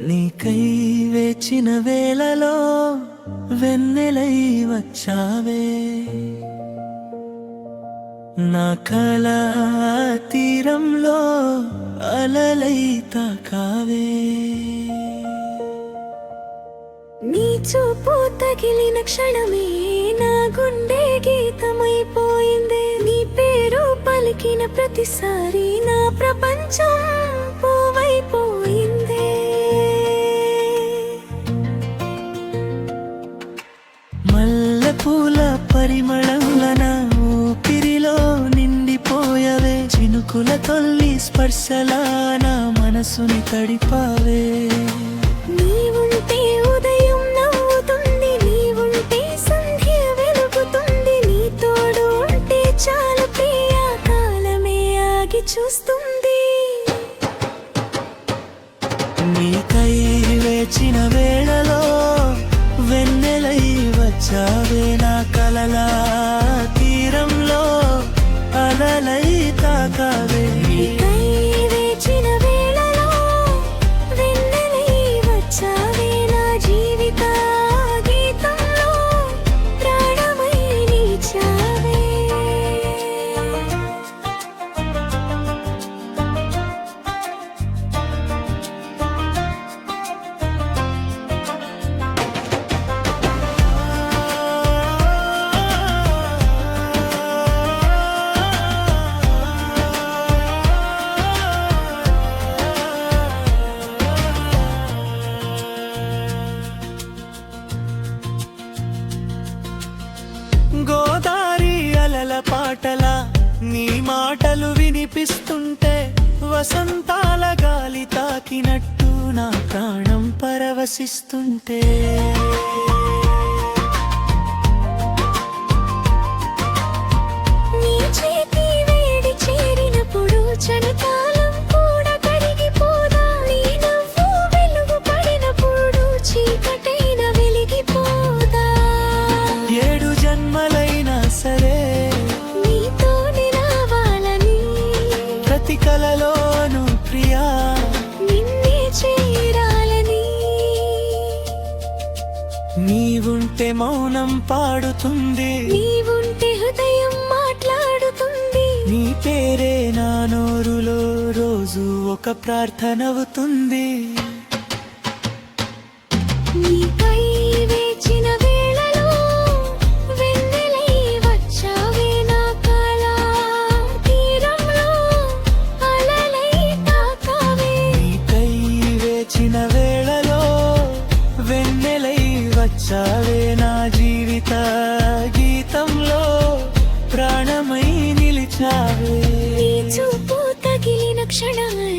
నీకై వేచిన వేళలో వెన్నెలై వచ్చావే, నా కల తీరంలో అలలై తాకావే. నీ చూపు తగిలిన క్షణమే నా గుండె గీతమైపోయిందే, నీ పేరు పలికిన ప్రతిసారి నా ప్రపంచం పువ్వైపోయిందే. మల్లెపూల పరిమళంల నా ఊపిరిలో నిండిపోయవే, చినుకుల తొల్లి స్పర్శలా నా మనసుని తడిపావే. నీవుంటే ఉదయం నవ్వుతుంది, నీవుంటే సంధ్య వెలుగుతుంది, నీ తోడు ఉంటే చాలు ప్రియా, కాలమే ఆగి చూస్తుంది. నీకై వేచిన వేళలో వెన్నెలై వచ్చావే, నా కలల తీరంలో అలలై తాకావే. నీకై వేచిన వేళలో వెన్నెలై వచ్చావే, నా జీవిత గీతంలో ప్రాణమై నిలిచావే. గోదారి అలల పాటల నీ మాటలు వినిపిస్తుంటే, వసంతాల గాలి తాకినట్టు నా ప్రాణం పరవశిస్తుంటే, నీ చేతి వేడి చేరినప్పుడు చలికాలం కూడా కరిగిపోదా, నీ నవ్వు వెలుగు పడినప్పుడు చీకటైన వెలిగిపోదా. ఏడు జన్మలైనా సరే నీతోనే రావాలని ప్రతి కలలోను ప్రియా నిన్నే చేరాలని. నీవుంటే మౌనం పాడుతుంది, నీవుంటే హృదయం మాట్లాడుతుంది, నీ పేరే నా నోరులో రోజు ఒక ప్రార్థనవుతుంది. నీకై వేచిన వేళలో వెన్నెలై వచ్చావే, నా కల తీరంలో అలలై తాకావే. నీకై వేచిన వేళలో వెన్నెలై వచ్చావే, నా జీవిత గీతంలో ప్రాణమై నిలిచావే. నీ చూపు తగిలిన క్షణాలు